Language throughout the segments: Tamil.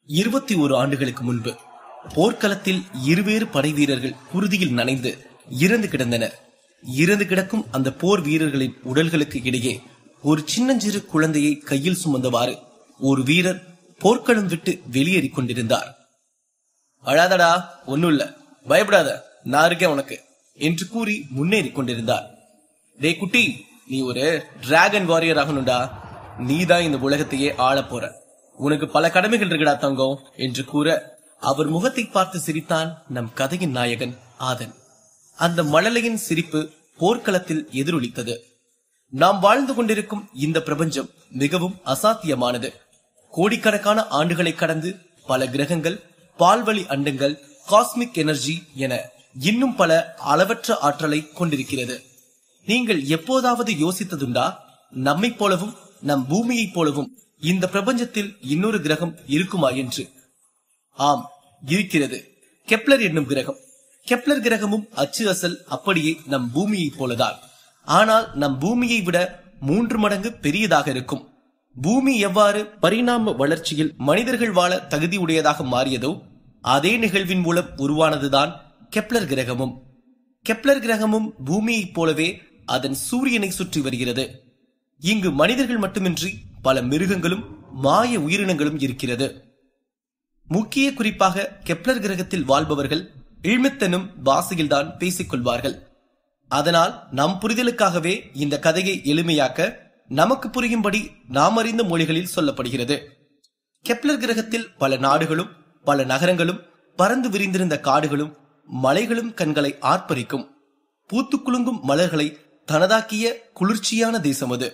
21 ஆண்டுகளுக்கு முன்பு போர்க்களத்தில் இருவேறு படை வீரர்கள் குருதியில் நனைந்து இறந்து கிடந்தனர். இறந்து கிடக்கும் அந்த போர் வீரர்களின் உடல்களுக்கு இடையே ஒரு சின்னஞ்சிறு குழந்தையை கையில் சுமந்தவாறு ஒரு வீரர் போர்க்களம் விட்டு வெளியேறி கொண்டிருந்தார். அழாதடா, ஒன்னும் இல்ல, பயப்படாத, நான் இருக்கேன் உனக்கு என்று கூறி முன்னேறி கொண்டிருந்தார். டே குட்டி, நீ ஒரு டிராகன் வாரியர் ஆகணும்டா, நீதான் இந்த உலகத்தையே ஆள போற, உனக்கு பல கடமைகள் இருக்குடா தங்கம் என்று கூற அவர் முகத்தை பார்த்து சிரித்தான் நம் கதையின் நாயகன் ஆதன். அந்த மழலையின் சிரிப்பு போர்க்களத்தில் எதிரொலித்தது. நாம் வாழ்ந்து கொண்டிருக்கும் இந்த பிரபஞ்சம் மிகவும் அசாத்தியமானது. கோடிக்கணக்கான ஆண்டுகளை கடந்து பல கிரகங்கள், பால்வழி அண்டங்கள், காஸ்மிக் எனர்ஜி என இன்னும் பல அளவற்ற ஆற்றலை கொண்டிருக்கிறது. நீங்கள் எப்போதாவது யோசித்ததுண்டா, நம்மை போலவும் நம் பூமியை போலவும் இந்த பிரபஞ்சத்தில் இன்னொரு கிரகம் இருக்குமா என்று? ஆம், இருக்கிறது. கெப்லர் என்னும் கிரகம். கெப்லர் கிரகமும் அச்சு அசல் அப்படியே நம் பூமியை போலதான். ஆனால் நம் பூமியை விட 3 மடங்கு பெரியதாக இருக்கும். பூமி எவ்வாறு பரிணாம வளர்ச்சியில் மனிதர்கள் வாழ தகுதியுடையதாக மாறியதோ அதே நிகழ்வின் மூலம் உருவானதுதான் கெப்லர் கிரகமும். கெப்லர் கிரகமும் பூமியைப் போலவே அதன் சூரியனை சுற்றி வருகிறது. இங்கு மனிதர்கள் மட்டுமின்றி பல மிருகங்களும் மாய உயிரினங்களும் இருக்கிறது. முக்கிய குறிப்பாக கெப்லர் கிரகத்தில் வாழ்பவர்கள் இழ்மித்தனும் பாசையில்தான் பேசிக் கொள்வார்கள். அதனால் நம் புரிதலுக்காகவே இந்த கதையை எளிமையாக்க நமக்கு புரியும்படி நாம் அறிந்த மொழிகளில் சொல்லப்படுகிறது. கெப்லர் கிரகத்தில் பல நாடுகளும் பல நகரங்களும், பறந்து விரிந்திருந்த காடுகளும் மலைகளும் கண்களை ஆர்ப்பரிக்கும், பூத்து குலுங்கும் மலர்களை தனதாக்கிய குளிர்ச்சியான தேசம் அது.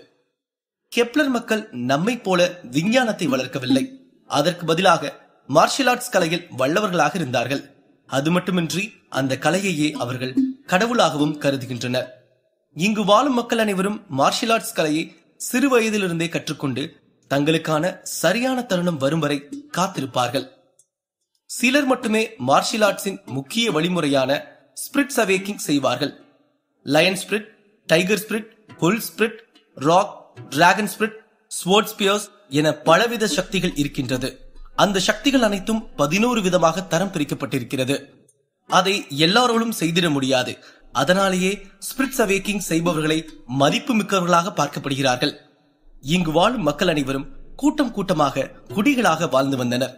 கெப்லர் மக்கள் நம்மை போல விஞ்ஞானத்தை வளர்க்கவில்லை. அதற்கு பதிலாக மார்ஷியல் ஆர்ட்ஸ் கலையில் வல்லவர்களாக இருந்தார்கள். அது மட்டுமின்றி அந்த கலையையே அவர்கள் கடவுளாகவும் கருதுகின்றனர். இங்கு வாழும் மக்கள் அனைவரும் மார்ஷியல் ஆர்ட்ஸ் கலையை சிறு வயதிலிருந்தே கற்றுக்கொண்டு தங்களுக்கான சரியான தருணம் வரும் வரை காத்திருப்பார்கள். சிலர் மட்டுமே மார்ஷியல் ஆர்ட்ஸின் முக்கிய வழிமுறையான ஸ்பிரிட்ஸ் அவேக்கிங் செய்வார்கள். Lion spirit, tiger spirit, bull spirit, rock, dragon spirit, sword spears என பலவித சக்திகள் இருக்கின்றது. அந்த சக்திகள் அனைத்தும் 11 விதமாக தரம் பிரிக்கப்பட்டிருக்கிறது. அதை எல்லாரோடும் செய்திட முடியாது. அதனாலேயே ஸ்பிரிட்ஸ் அவேக்கிங் செய்பவர்களை மதிப்பு மிக்கவர்களாக பார்க்கப்படுகிறார்கள். இங்கு வாழும் மக்கள் அனைவரும் கூட்டம் கூட்டமாக குடிகளாக வாழ்ந்து வந்தனர்.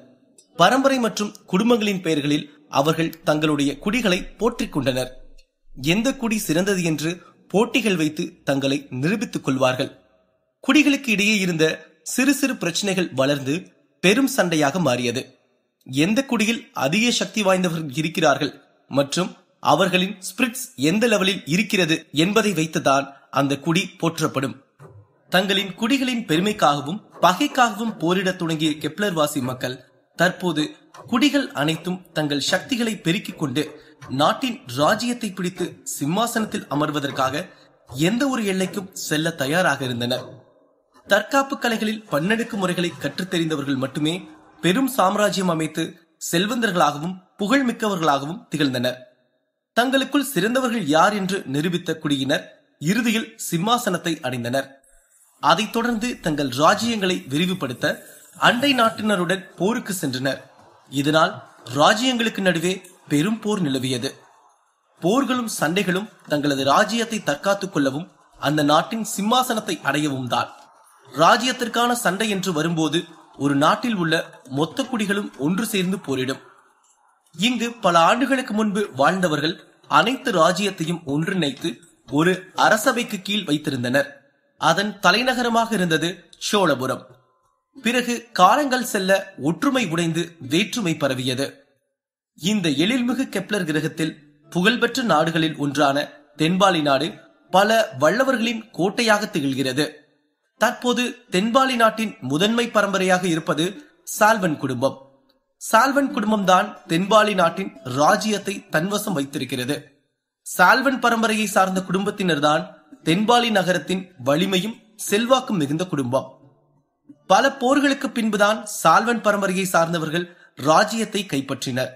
பரம்பரை மற்றும் குடும்பங்களின் பெயர்களில் அவர்கள் தங்களுடைய குடிகளை போற்றிக் கொண்டனர். எந்த குடி சிறந்தது என்று போட்டிகள் வைத்து தங்களை நிரூபித்துக் கொள்வார்கள். குடிகளுக்கு இடையே இருந்த சிறு சிறு பிரச்சனைகள் வளர்ந்து பெரும் சண்டையாக மாறியது. எந்த குடியில் அதிக சக்தி வாய்ந்தவர்கள் இருக்கிறார்கள் மற்றும் அவர்களின் ஸ்பிரிட்ஸ் எந்த லெவலில் இருக்கிறது என்பதை வைத்துதான் அந்த குடி போற்றப்படும். தங்களின் குடிகளின் பெருமைக்காகவும் பகைக்காகவும் போரிட தொடங்கிய கெப்லர் வாசி மக்கள் தற்போது குடிகள் அனைத்தும் தங்கள் சக்திகளை பெருக்கிக் கொண்டு நாட்டின் ராஜ்யத்தை பிடித்து சிம்மாசனத்தில் அமர்வதற்காக எந்த ஒரு எல்லைக்கும் செல்ல தயாராக இருந்தனர். தற்காப்பு கலைகளில் பன்னெடுக்கு முறைகளை கற்றுத் தெரிந்தவர்கள் மட்டுமே பெரும் சாம்ராஜ்யம் அமைத்து செல்வந்தர்களாகவும் புகழ்மிக்கவர்களாகவும் திகழ்ந்தனர். தங்களுக்குள் சிறந்தவர்கள் யார் என்று நிரூபித்த குடியினர் இறுதியில் சிம்மாசனத்தை அடைந்தனர். அதைத் தொடர்ந்து தங்கள் ராஜ்யங்களை விரிவுபடுத்த அண்டை நாட்டினருடன் போருக்கு சென்றனர். இதனால் ராஜ்யங்களுக்கு நடுவே பெரும் போர் நிலவியது. போர்களும் சண்டைகளும் தங்களது ராஜ்யத்தை தற்காத்துக் கொள்ளவும் அந்த நாட்டின் சிம்மாசனத்தை அடையவும் தான். ராஜ்யத்திற்கான சண்டை என்று வரும்போது ஒரு நாட்டில் உள்ள மொத்த குடிகளும் ஒன்று சேர்ந்து போரிடும். இங்கு பல ஆண்டுகளுக்கு முன்பு வாழ்ந்தவர்கள் அனைத்து ராஜ்யத்தையும் ஒன்றிணைத்து ஒரு அரசவைக்கு கீழ் வைத்திருந்தனர். அதன் தலைநகரமாக இருந்தது சோழபுரம். பிறகு காலங்கள் செல்ல ஒற்றுமை உடைந்து வேற்றுமை பரவியது. இந்த எழில்மிகு கெப்லர் கிரகத்தில் புகழ்பெற்ற நாடுகளில் ஒன்றான தென்பாலி நாடு பல வல்லவர்களின் கோட்டையாக திகழ்கிறது. தற்போது தென்பாலி நாட்டின் முதன்மை பரம்பரையாக இருப்பது சால்வன் குடும்பம். சால்வன் குடும்பம் தான் தென்பாலி நாட்டின் ராஜ்யத்தை தன்வசம் வைத்திருக்கிறது. சால்வன் பரம்பரையை சார்ந்த குடும்பத்தினர் தான் தென்பாலி நகரத்தின் வலிமையும் செல்வாக்கும் மிகுந்த குடும்பம். பல போர்களுக்கு பின்புதான் சால்வன் பரம்பரையை சார்ந்தவர்கள் ராஜ்யத்தை கைப்பற்றினர்.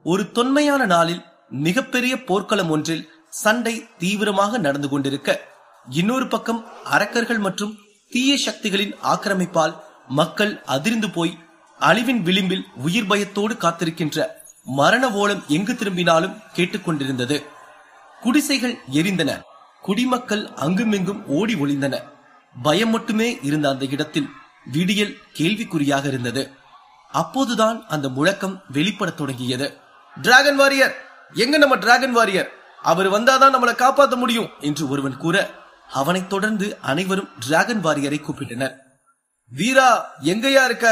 ஒரு தொன்மையான நாளில் மிகப்பெரிய போர்க்களம் ஒன்றில் சண்டை தீவிரமாக நடந்து கொண்டிருக்க, இன்னொரு பக்கம் அரக்கர்கள் மற்றும் தீய சக்திகளின் ஆக்கிரமிப்பால் மக்கள் அதிர்ந்து போய் அழிவின் விளிம்பில் உயிர் பயத்தோடு காத்திருக்கின்ற மரண ஓலம் எங்கு திரும்பினாலும் கேட்டுக்கொண்டிருந்தது. குடிசைகள் எரிந்தன. குடிமக்கள் அங்குமிங்கும் ஓடி ஒளிந்தன. பயம் மட்டுமே இருந்த அந்த இடத்தில் விடியல் கேள்விக்குறியாக இருந்தது. அப்போதுதான் அந்த முழக்கம் வெளிப்படத் தொடங்கியது. டிராகன் வாரியர், எங்க நம்ம டிராகன் வாரியர்? அவர் வந்தாதான் நம்மளை காப்பாற்ற முடியும் என்று ஒருவன் கூற, அவனைத் தொடர்ந்து அனைவரும் டிராகன் வாரியரை கூப்பிட்டனர். வீரா, எங்கயா இருக்க?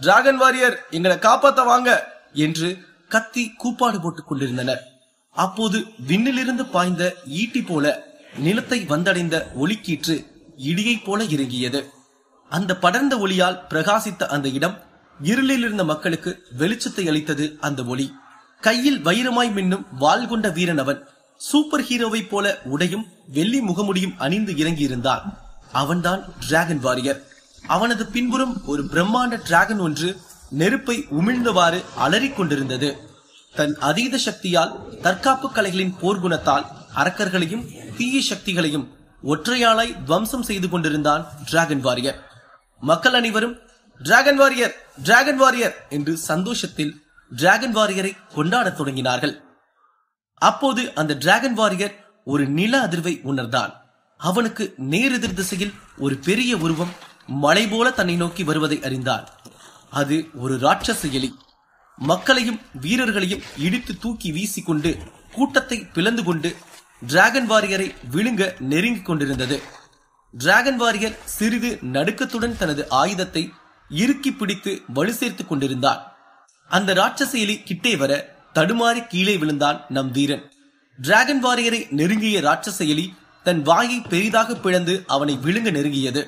டிராகன் வாரியர், எங்களை காப்பாத்த வாங்க என்று கத்தி கூப்பாடு போட்டுக் கொண்டிருந்தனர். அப்போது விண்ணிலிருந்து பாய்ந்த ஈட்டி போல நிலத்தை வந்தடைந்த ஒளிக்கீற்று இடியை போல இறங்கியது. அந்த படர்ந்த ஒளியால் பிரகாசித்த அந்த இடம் இருளில் இருந்த மக்களுக்கு வெளிச்சத்தை அளித்தது. அந்த ஒளி கையில் வைரமாய் மின்னும் வாள் கொண்ட வீரன் அவன். சூப்பர் ஹீரோவை போல உடையும் வெள்ளி முகமுடியும் அணிந்து இறங்கியிருந்தான். அவன்தான் டிராகன் வாரியர். அவனது பின்புறம் ஒரு பிரம்மாண்ட டிராகன் ஒன்று நெருப்பை உமிழ்ந்தவாறு அலறிக் கொண்டிருந்தது. தன் அதீத சக்தியால், தற்காப்பு கலைகளின் போர்க்குணத்தால் அரக்கர்களையும் தீய சக்திகளையும் ஒற்றையாளாய் துவம்சம் செய்து கொண்டிருந்தான் டிராகன் வாரியர். மக்கள் அனைவரும் டிராகன் வாரியர், டிராகன் வாரியர் என்று சந்தோஷத்தில் டிராகன் வாரியரை கொண்டாடத் தொடங்கினார்கள். அப்போது அந்த டிராகன் வாரியர் ஒரு நில அதிர்வை உணர்ந்தான். அவனுக்கு நேரெதிர் திசையில் ஒரு பெரிய உருவம் மலை போல தன்னை நோக்கி வருவதை அறிந்தான். அது ஒரு ராட்சச எலி. மக்களையும் வீரர்களையும் இடித்து தூக்கி வீசிக்கொண்டு கூட்டத்தை பிளந்து கொண்டு டிராகன் வாரியரை விழுங்க நெருங்கிக் கொண்டிருந்தது. டிராகன் வாரியர் சிறிது நடுக்கத்துடன் தனது ஆயுதத்தை இறுக்கி பிடித்து வலு சேர்த்துக் கொண்டிருந்தான். அந்த ராட்சச எலி கிட்டே வர தடுமாறி கீழே விழுந்தான் நம் வீரன். டிராகன் வாரியரை நெருங்கிய ராட்சச எலி தன் வாயை பெரிதாக பிளந்து அவனை விழுங்க நெருங்கியது.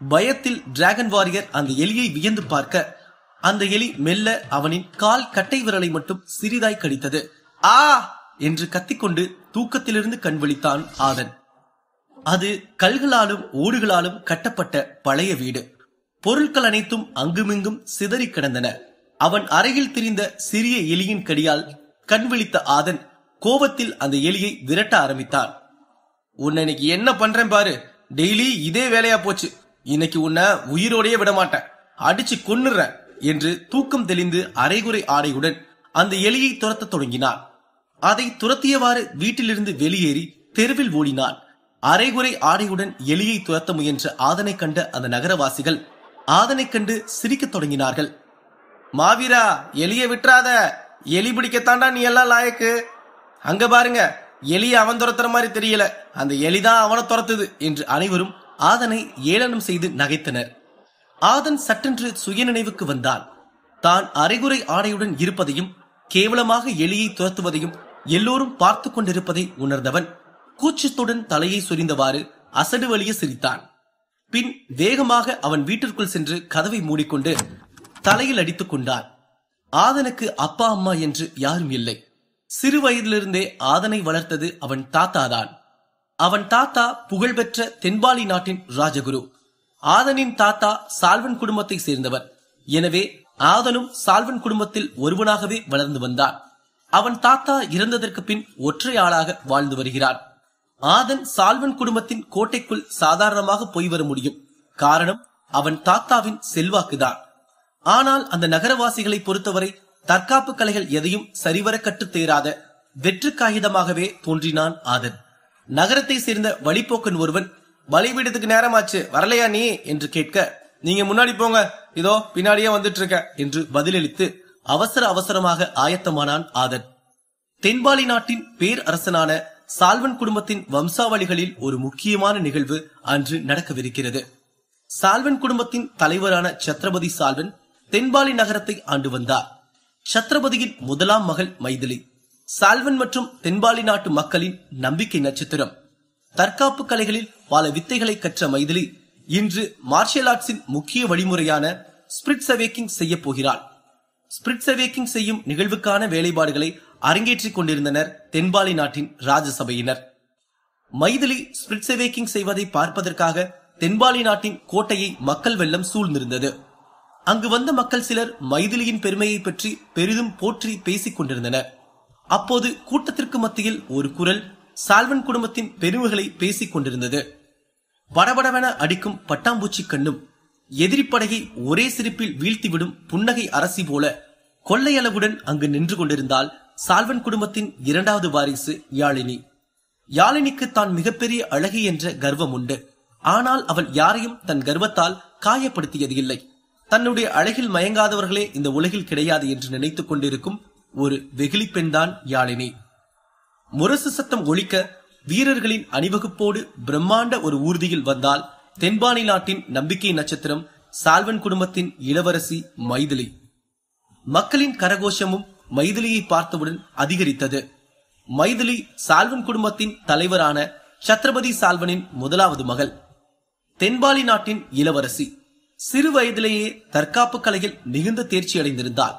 பயத்தில் டிராகன் வாரியர் அந்த எலியை வியந்து பார்க்க, அந்த எலி மெல்ல அவனின் கால் கட்டை விரலை மட்டும் சிறிதாய் கடித்தது. ஆ என்று கத்திக்கொண்டு தூக்கத்திலிருந்து கண் விழித்தான் ஆதன். அது கல்களாலும் ஓடுகளாலும் கட்டப்பட்ட பழைய வீடு. பொருட்கள் அனைத்தும் அங்குமிங்கும் சிதறி கிடந்தன. அவன் அறையில் திரிந்த சிறிய எலியின் கடியால் கண் விழித்த ஆதன் கோபத்தில் அந்த எலியை விரட்ட ஆரம்பித்தான். உன்னை இன்னைக்கு என்ன பண்றேன் பாரு, டெய்லி இதே வேலையா போச்சு. இன்னைக்கு உன்னை உயிரோடையே விட மாட்டேன், அடிச்சு கொன்னுறேன் என்று தூக்கம் தெளிந்து அரைகுறை ஆடையுடன் அந்த எலியை துரத்த தொடங்கினான். அதை துரத்தியவாறு வீட்டிலிருந்து வெளியேறி தெருவில் ஓடினான். அரைகுறை ஆடையுடன் எலியை துரத்த முயன்ற ஆதனை கண்ட அந்த நகரவாசிகள் ஆதனை கண்டு சிரிக்கத் தொடங்கினார்கள். மாவீரா, எலியை விட்டுறாத, எலி பிடிக்கத்தாண்டா நீ எல்லாம் லாயக்கு. அங்க பாருங்க, எலியை அவன் துரத்துற மாதிரி தெரியல, அந்த எலிதான் அவனை துரத்துது என்று அனைவரும் ஆதனை ஏளனம் செய்து நகைத்தனர். ஆதன் சட்டென்று சுயநினைவுக்கு வந்தான். தான் அரைகுறை ஆடையுடன் இருப்பதையும் கேவலமாக எலியை துரத்துவதையும் எல்லோரும் பார்த்து கொண்டிருப்பதை உணர்ந்தவன் கூச்சத்துடன் தலையை சொரிந்தவாறு அசடு வலிய சிரித்தான். பின் வேகமாக அவன் வீட்டிற்குள் சென்று கதவை மூடிக்கொண்டு தலையில் அடித்துக் கொண்டான். ஆதனுக்கு அப்பா அம்மா என்று யாரும் இல்லை. சிறு வயதிலிருந்தே ஆதனை வளர்த்தது அவன் தாத்தாதான். அவன் தாத்தா புகழ்பெற்ற தென்பாலி நாட்டின் ராஜகுரு. ஆதனின் தாத்தா சால்வன் குடும்பத்தை சேர்ந்தவர். எனவே ஆதனும் சால்வன் குடும்பத்தில் ஒருவனாகவே வளர்ந்து வந்தான். அவன் தாத்தா இறந்ததற்கு பின் ஒற்றை ஆளாக வாழ்ந்து வருகிறான். ஆதன் சால்வன் குடும்பத்தின் கோட்டைக்குள் சாதாரணமாக போய் வர முடியும். காரணம் அவன் தாத்தாவின் செல்வாக்குதான். ஆனால் அந்த நகரவாசிகளை பொறுத்தவரை தற்காப்பு கலைகள் எதையும் சரிவர கற்றுத் தேராத வெற்று காகிதமாகவே தோன்றினான் ஆதன். நகரத்தை சேர்ந்த வழிபோக்கன் ஒருவன், பலிபீடத்துக்கு நேரமாச்சு, வரலையா நீ என்று கேட்க, நீங்க முன்னாடி போங்க, இதோ பின்னாடியே வந்துட்டு இருக்க என்று பதிலளித்து அவசர அவசரமாக ஆயத்தமானான் ஆதன். தென்பாலி நாட்டின் பேர் அரசனான சால்வன் குடும்பத்தின் வம்சாவளிகளில் ஒரு முக்கியமான நிகழ்வு அன்று நடக்கவிருக்கிறது. சால்வன் குடும்பத்தின் தலைவரான சத்ரபதி சால்வன் தென்பாலி நகரத்தை ஆண்டு வந்தார். சத்ரபதியின் முதலாம் மகள் மைதிலி சால்வன் மற்றும் தென்பாலி நாட்டு மக்களின் நம்பிக்கை நட்சத்திரம். தற்காப்பு கலைகளில் பல வித்தைகளை கற்ற மைதிலி இன்று மார்ஷியல் ஆர்ட்ஸின் முக்கிய வழிமுறையான ஸ்பிரிட்ஸ் அவேக்கிங் செய்ய போகிறாள். ஸ்பிரிட்ஸ் அவேக்கிங் செய்யும் நிகழ்வுக்கான வேலைப்பாடுகளை அரங்கேற்றிக் கொண்டிருந்தனர் தென்பாலி நாட்டின் ராஜசபையினர். மைதிலி ஸ்பிரிட்ஸ் அவேக்கிங் செய்வதை பார்ப்பதற்காக தென்பாலி நாட்டின் கோட்டையை மக்கள் வெள்ளம் சூழ்ந்திருந்தது. அங்கு வந்த மக்கள் சிலர் மைதிலியின் பெருமையை பற்றி பெரிதும் போற்றி பேசிக் கொண்டிருந்தனர். அப்போது கூட்டத்திற்கு மத்தியில் ஒரு குரல் சால்வன் குடும்பத்தின் பெருமைகளை பேசிக் கொண்டிருந்தது. படபடவென அடிக்கும் பட்டாம்பூச்சி கண்ணும் எதிரிப்படையை ஒரே சிரிப்பில் வீழ்த்திவிடும் புன்னகை அரசி போல கொள்ளையளவுடன் அங்கு நின்று கொண்டிருந்தால் சால்வன் குடும்பத்தின் இரண்டாவது வாரிசு யாழினி. யாழினிக்கு தான் மிகப்பெரிய அழகி என்ற கர்வம் உண்டு. ஆனால் அவள் யாரையும் தன் கர்வத்தால் காயப்படுத்தியது இல்லை. தன்னுடைய அழகில் மயங்காதவர்களே இந்த உலகில் கிடையாது என்று நினைத்துக் கொண்டிருக்கும் ஒரு வெகுளி பெண்தான் யாழினி. முரசு சத்தம் ஒழிக்க வீரர்களின் அணிவகுப்போடு பிரம்மாண்ட ஒரு ஊர்தியில் வந்தால் தென்பானி நாட்டின் நம்பிக்கை நட்சத்திரம் சால்வன் குடும்பத்தின் இளவரசி மைதிலி. மக்களின் கரகோஷமும் மைதிலியை பார்த்தவுடன் அதிகரித்தது. மைதிலி சால்வன் குடும்பத்தின் தலைவரான சத்ரபதி சால்வனின் முதலாவது மகள். தென்பாலி நாட்டின் இளவரசி. சிறு வயதிலேயே தற்காப்பு கலையில் மிகுந்த தேர்ச்சி அடைந்திருந்தாள்.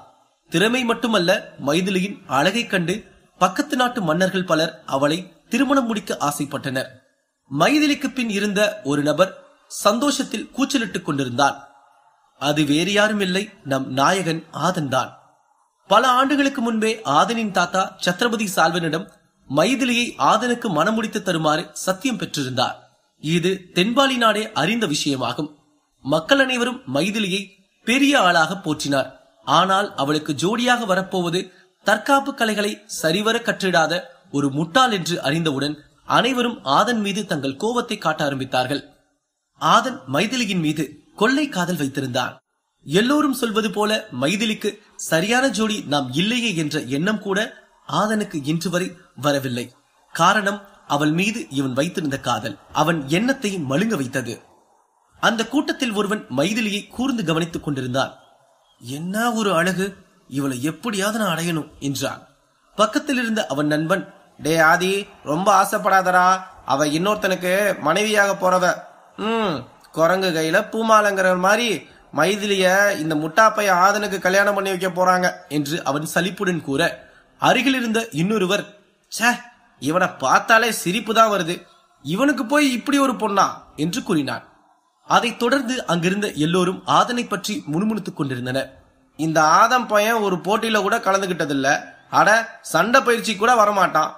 திறமை மட்டுமல்ல, மைதிலியின் அழகை கண்டு பக்கத்து நாட்டு மன்னர்கள் பலர் அவளை திருமணம் முடிக்க ஆசைப்பட்டனர். மைதிலிக்கு பின் இருந்த ஒரு நபர் சந்தோஷத்தில் கூச்சலிட்டுக் கொண்டிருந்தான். அது வேறு யாரும் இல்லை, நம் நாயகன் ஆதன் தான். பல ஆண்டுகளுக்கு முன்பே ஆதனின் தாத்தா சத்ரபதி சால்வனிடம் மைதிலியை ஆதனுக்கு மணமுடித்து தருமாறு சத்தியம் பெற்றிருந்தார். இது தென்பாலி நாடே அறிந்த விஷயமாகும். மக்கள் அனைவரும் மைதிலியை பெரிய ஆளாக போற்றினார். ஆனால் அவளுக்கு ஜோடியாக வரப்போவது தற்காப்பு கலைகளை சரிவர கற்றிடாத ஒரு முட்டாள் என்று அறிந்தவுடன் அனைவரும் ஆதன் மீது தங்கள் கோபத்தை காட்ட ஆரம்பித்தார்கள். ஆதன் மைதிலியின் மீது கொள்ளை காதல் வைத்திருந்தான். எல்லோரும் சொல்வது போல மைதிலிக்கு சரியான ஜோடி நாம் இல்லையே என்ற எண்ணம் கூட ஆதனுக்கு இன்று வரை வரவில்லை. காரணம், அவள் மீது இவன் வைத்திருந்த காதல் அவன் எண்ணத்தை மழுங்க வைத்தது. அந்த கூட்டத்தில் ஒருவன் மைதிலியை கூர்ந்து கவனித்துக் கொண்டிருந்தான். என்ன ஒரு அழகு, இவளை எப்படியாவது நான் அடையணும் என்றான். பக்கத்தில் இருந்த அவன் நண்பன், டே ஆதி, ரொம்ப ஆசைப்படாதரா, அவ இன்னொருத்தனுக்கு மனைவியாக போறவ. குரங்கு கையில பூமாலங்கிற மாதிரி மைதிலிய இந்த முட்டாப்பைய ஆதனுக்கு கல்யாணம் பண்ணி வைக்க போறாங்க என்று அவன் சலிப்புடன் கூற, அருகில் இருந்த இன்னொருவர், சே, இவனை பார்த்தாலே சிரிப்பு தான் வருது, இவனுக்கு போய் இப்படி ஒரு பொண்ணா என்று கூறினான். அதைத் தொடர்ந்து அங்கிருந்த எல்லோரும் ஆதனை பற்றி முணுமுணுத்துக் கொண்டிருந்தனர். இந்த ஆதம் பையன் ஒரு போட்டியில கூட கலந்துகிட்டதில்ல, அட சண்டை பயிற்சி கூட வரமாட்டான்,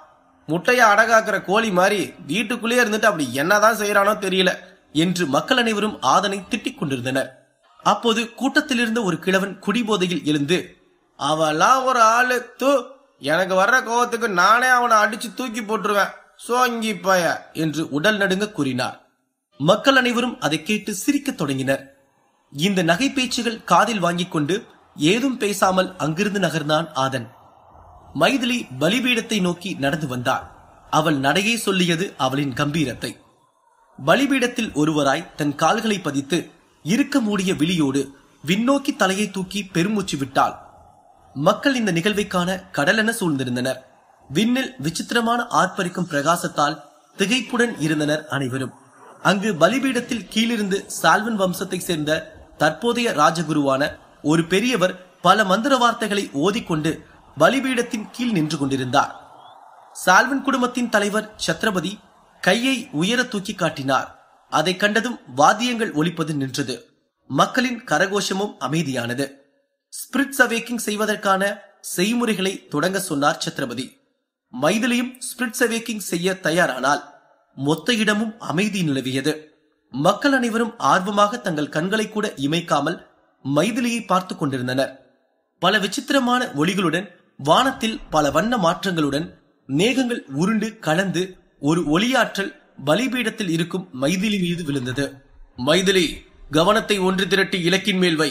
முட்டைய அடகாக்குற கோழி மாதிரி வீட்டுக்குள்ளேயே இருந்துட்டு அப்படி என்னதான் செய்யறானோ தெரியல என்று மக்கள் அனைவரும் ஆதனை திட்டிக் கொண்டிருந்தனர். அப்போது கூட்டத்தில் இருந்த ஒரு கிழவன் குடிபோதையில் எழுந்து, அவெல்லாம் ஒரு ஆளு, எனக்கு வர்ற கோவத்துக்கு நானே அவனை அடிச்சு தூக்கி போட்டுருவேன், சோங்கி பய என்று உடல் நடுங்க கூறினார். மக்கள் அனைவரும் அதை கேட்டு சிரிக்க தொடங்கினர். இந்த நகை பேச்சுகள் காதில் வாங்கிக் கொண்டு ஏதும் பேசாமல் அங்கிருந்து நகர்ந்தான் ஆதன். மைதிலி பலிபீடத்தை நோக்கி நடந்து வந்தாள். அவள் நடையே சொல்லியது அவளின் கம்பீரத்தை. பலிபீடத்தில் ஒருவராய் தன் கால்களை பதித்து இருக்க மூடிய விழியோடு விண்ணோக்கி தலையை தூக்கி பெருமூச்சு விட்டாள். மக்கள் இந்த நிகழ்வை காண கடலென சூழ்ந்திருந்தனர். விண்ணில் விசித்திரமான ஆர்ப்பரிக்கும் பிரகாசத்தால் திகைப்புடன் இருந்தனர் அனைவரும். அங்கு பலிபீடத்தில் கீழிருந்து சால்வன் வம்சத்தை சேர்ந்த தற்போதைய ராஜகுருவான ஒரு பெரியவர் பல மந்திர வார்த்தைகளை ஓதிக்கொண்டு பலிபீடத்தின் கீழ் நின்று கொண்டிருந்தார். சால்வன் குடும்பத்தின் தலைவர் சத்ரபதி கையை உயர தூக்கி காட்டினார். அதை கண்டதும் வாத்தியங்கள் ஒலிப்பது நின்றது. மக்களின் கரகோஷமும் அமைதியானது. ஸ்பிரிட்ஸ் அவேக்கிங் செய்வதற்கான செய்முறைகளை தொடங்க சொன்னார் சத்ரபதி. மைதிலியும் ஸ்பிரிட்ஸ் அவேக்கிங் செய்ய தயாரானால் மொத்த இடமும் அமைதி நிலவியது. மக்கள் அனைவரும் ஆர்வமாக தங்கள் கண்களை கூட இமைக்காமல் மைதிலியை பார்த்து கொண்டிருந்தனர். பல விசித்திரமான ஒளிகளுடன், வானத்தில் பல வண்ண மாற்றங்களுடன் மேகங்கள் உருண்டு கலந்து ஒரு ஒளியாற்றல் பலிபீடத்தில் இருக்கும் மைதிலி மீது விழுந்தது. மைதிலி, கவனத்தை ஒன்று திரட்டி இலக்கின் மேல் வை,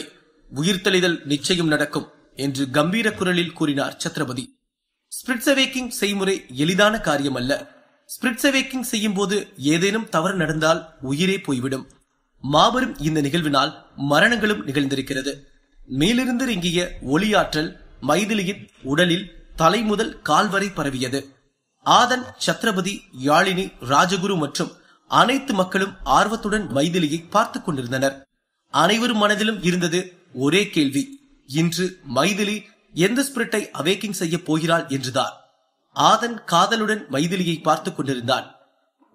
உயிர்த்தெளிதல் நிச்சயம் நடக்கும் என்று கம்பீர குரலில் கூறினார் சத்ரபதி. ஸ்பிரிட்ஸ் அவேக்கிங் செய்முறை எளிதான காரியம் அல்ல. ஸ்பிரிட்ஸ் அவேக்கிங் செய்யும் போது ஏதேனும் தவறு நடந்தால் உயிரே போய்விடும். மாபெரும் இந்த நிகழ்வினால் மரணங்களும் நிகழ்ந்திருக்கிறது. மேலிருந்து இறங்கிய ஒளியாற்றல் மைதிலியின் உடலில் தலை முதல் கால் வரை பரவியது. ஆதன், சத்ரபதி, யாழினி, ராஜகுரு மற்றும் அனைத்து மக்களும் ஆர்வத்துடன் மைதிலியை பார்த்து கொண்டிருந்தனர். அனைவரும் மனதிலும் இருந்தது ஒரே கேள்வி, இன்று மைதிலி எந்த ஸ்பிரிட்டை அவேக்கிங் செய்ய போகிறாள் என்றுதான். ஆதன் காதலுடன் மைதிலியை பார்த்து கொண்டிருந்தான்.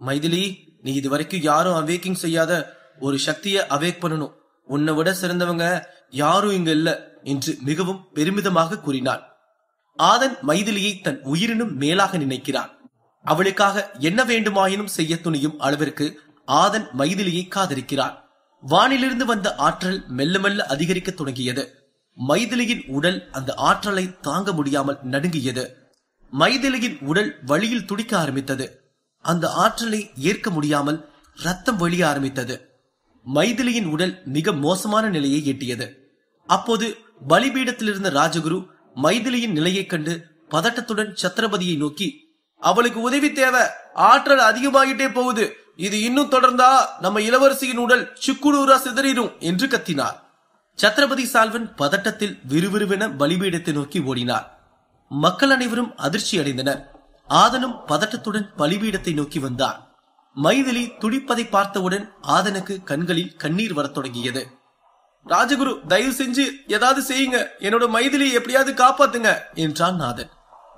மைதிலி, நீ இதுவரைக்கும் யாரும் அவேக்கிங் செய்யாத ஒரு சக்தியை அவேக் பண்ணணும், உன்னை விட சிறந்தவங்க யாரும் இங்க இல்ல என்று மிகவும் பெருமிதமாக கூறினான். ஆதன் மைதிலியை தன் உயிரினும் மேலாக நினைக்கிறான். அவளுக்காக என்ன வேண்டுமாயினும் செய்ய துணியும் அளவிற்கு ஆதன் மைதிலியை காதலிக்கிறான். வானிலிருந்து வந்த ஆற்றல் மெல்ல மெல்ல அதிகரிக்க தொடங்கியது. மைதிலியின் உடல் அந்த ஆற்றலை தாங்க முடியாமல் நடுங்கியது. மைதிலியின் உடல் வலியில் துடிக்க ஆரம்பித்தது. அந்த ஆற்றலை ஏற்க முடியாமல் ரத்தம் வழிய ஆரம்பித்தது. மைதிலியின் உடல் மிக மோசமான நிலையை எட்டியது. அப்போது பலிபீடத்தில் இருந்த ராஜகுரு மைதிலியின் நிலையைக் கண்டு பதட்டத்துடன் சத்ரபதியை நோக்கி, அவளுக்கு உதவி தேவை, ஆற்றல் அதிகமாகிட்டே போகுது, இது இன்னும் தொடர்ந்தா நம்ம இளவரசியின் உடல் சுக்குநூறா சிதறிடும் என்று கத்தினார். சத்ரபதி சால்வன் பதட்டத்தில் விறுவிறுவென பலிபீடத்தை நோக்கி ஓடினார். மக்கள் அனைவரும் அதிர்ச்சி அடைந்தனர். ஆதனும் பதட்டத்துடன் பலிபீடத்தை நோக்கி வந்தார். மைதிலி துடிப்பதை பார்த்தவுடன் ஆதனுக்கு கண்களில் கண்ணீர் வரத் தொடங்கியது. ராஜகுரு, தயவு செஞ்சு ஏதாவது செய்யுங்க, என்னோட மைதிலியை எப்படியாவது காப்பாத்துங்க என்றான் நாதன்.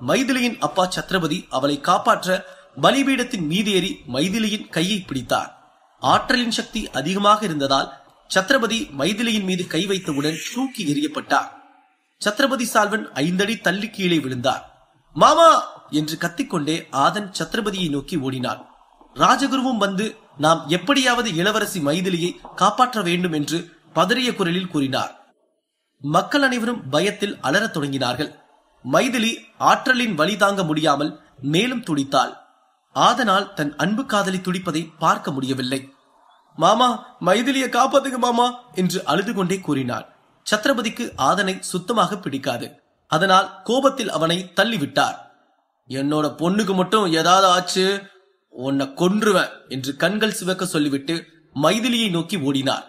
மைதிலியின் அப்பா சத்ரபதி அவளை காப்பாற்ற பலிபீடத்தின் மீதேறி மைதிலியின் கையை பிடித்தார். ஆற்றலின் சக்தி அதிகமாக இருந்ததால் சத்ரபதி மைதிலியின் மீது கை வைத்தவுடன் தூக்கி எறியப்பட்டார். சத்ரபதி சால்வன் 5 அடி தள்ளி கீழே விழுந்தார். மாமா என்று கத்திக்கொண்டே ஆதன் சத்ரபதியை நோக்கி ஓடினான். ராஜகுருவும் வந்து நாம் எப்படியாவது இளவரசி மைதிலியை காப்பாற்ற வேண்டும் என்று பதறிய குரலில் கூறினார். மக்கள் அனைவரும் பயத்தில் அலறத் தொடங்கினார்கள். மைதிலி ஆற்றலின் வலி தாங்க முடியாமல் மேலும் துடித்தாள். ஆதனால் தன் அன்பு காதலி துடிப்பதை பார்க்க முடியவில்லை. மாமா, மைதிலியை காப்பாத்துங்க மாமா என்று அழுது கொண்டே கூறினாள். சத்ரபதிக்கு ஆதனை சுத்தமாக பிடிக்காது. அதனால் கோபத்தில் அவனை தள்ளிவிட்டார். என்னோட பொண்ணுக்கு மட்டும் ஏதாவது ஆச்சு, உன்னை கொன்றுவேன் என்று கண்கள் சிவக்க சொல்லிவிட்டு மைதிலியை நோக்கி ஓடினார்.